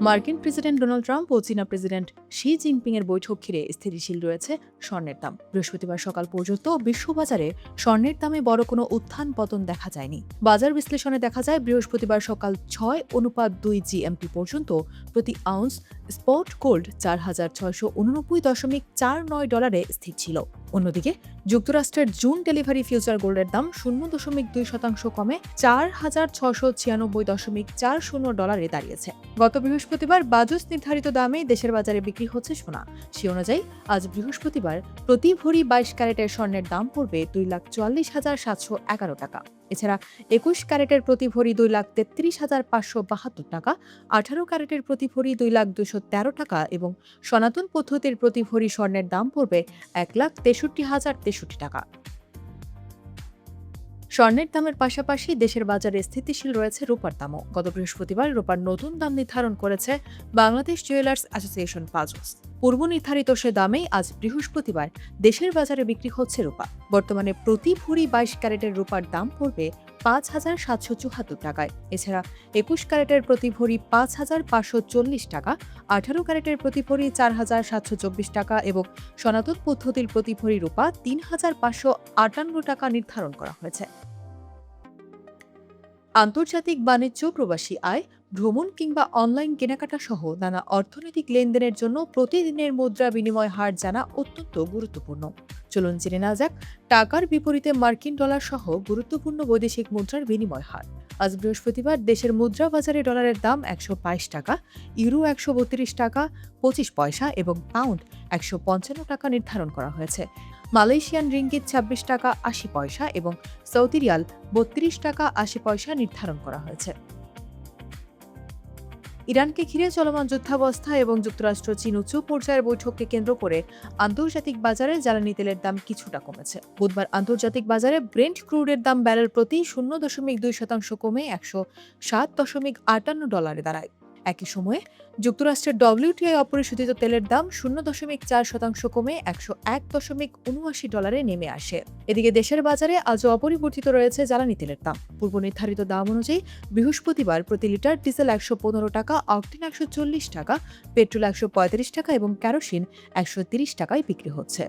মার্কিন president Donald Trump ও চীনা president Xi Jinping এর বৈঠক ঘিরে স্থিতিশীল রয়েছে স্বর্ণের দাম। বৃহস্পতিবার সকাল পর্যন্ত বিশ্ববাজারে স্বর্ণের দামে বড় কোনো উত্থান পতন দেখা যায়নি। বাজার বিশ্লেষণে দেখা যায় বৃহস্পতিবার সকাল 6:2 জিএমটি পর্যন্ত প্রতি আউন্স স্পট গোল্ড 4,689.49 ডলারে স্থির ছিল। অন্যদিকে যুক্তরাষ্ট্রের জুন ডেলিভারি ফিউচার গোল্ডের দাম 0.2% কমে 4,696.40 ডলারে দাঁড়িয়েছে। গত বৃহস্পতিবার বাজুস নির্ধারিত দামে দেশের বাজারে বিক্রি হচ্ছে সোনা। সে অনুযায়ী আজ বৃহস্পতিবার প্রতি ভরি 22 ক্যারেটের স্বর্ণের দাম পড়বে 2,44,711 টাকা। এছাড়া 21 ক্যারেটের প্রতি ভরি 2,33,572 টাকা, 18 ক্যারেটের প্রতি ভরি 2,213 টাকা এবং সনাতন পদ্ধতির প্রতি ভরি স্বর্ণের দাম পড়বে 1,63,063 টাকা। স্বর্ণের দামের পাশাপাশি দেশের বাজারে স্থিতিশীল রয়েছে রূপার দামও। গত বৃহস্পতিবার রূপার নতুন দাম নির্ধারণ করেছে বাংলাদেশ জুয়েলার্স অ্যাসোসিয়েশন বাজুস। পূর্ব নির্ধারিত সে দামেই আজ বৃহস্পতিবার দেশের বাজারে বিক্রি হচ্ছে রূপা। বর্তমানে প্রতি ভরি 22 ক্যারেটের রূপার দাম পড়বে 5,774 টাকায়। এছাড়া 21 ক্যারেটের প্রতি ভরি 5,540 টাকা, 18 ক্যারেটের প্রতি ভরি 4,724 টাকা এবং সনাতন পদ্ধতির প্রতি ভরি রূপা 3,558 টাকা নির্ধারণ করা হয়েছে। আন্তর্জাতিক বাণিজ্য, প্রবাসী আয়, ভ্রমণ কিংবা অনলাইন কেনাকাটা সহ নানা অর্থনৈতিক লেনদেনের জন্য প্রতিদিনের মুদ্রা বিনিময় হার জানা অত্যন্ত গুরুত্বপূর্ণ। চলুন জেনে নেওয়া যাক টাকার বিপরীতে মার্কিন ডলার সহ গুরুত্বপূর্ণ বৈদেশিক মুদ্রার বিনিময় হার। আজ বৃহস্পতিবার দেশের মুদ্রা বাজারে ডলারের দাম 122 টাকা, ইউরো 132 টাকা 25 পয়সা এবং পাউন্ড 155 টাকা নির্ধারণ করা হয়েছে। মালয়েশিয়ান রিঙ্গিত 26 টাকা 80 পয়সা এবং সৌদি রিয়াল 32 টাকা 80 পয়সা নির্ধারণ করা হয়েছে। ইরানকে ঘিরে চলমান যুদ্ধাবস্থা এবং যুক্তরাষ্ট্র চীন উচ্চ পর্যায়ের বৈঠককে কেন্দ্র করে আন্তর্জাতিক বাজারে জ্বালানি তেলের দাম কিছুটা কমেছে। বুধবার আন্তর্জাতিক বাজারে ব্রেন্ট ক্রুডের দাম ব্যারেল প্রতি 0.2% কমে 107.58 ডলারে দাঁড়ায়। একই সময়ে যুক্তরাষ্ট্রের WTI অপরিশোধিত তেলের দাম 0.4% কমে 101.79 ডলারে নেমে আসে। এদিকে দেশের বাজারে আজও অপরিবর্তিত রয়েছে জ্বালানি তেলের দাম। পূর্ব নির্ধারিত দাম অনুযায়ী বৃহস্পতিবার প্রতি লিটার ডিজেল 115 টাকা, অকটেন 140 টাকা, পেট্রোল 135 টাকা এবং কেরোসিন 130 টাকায় বিক্রি হচ্ছে।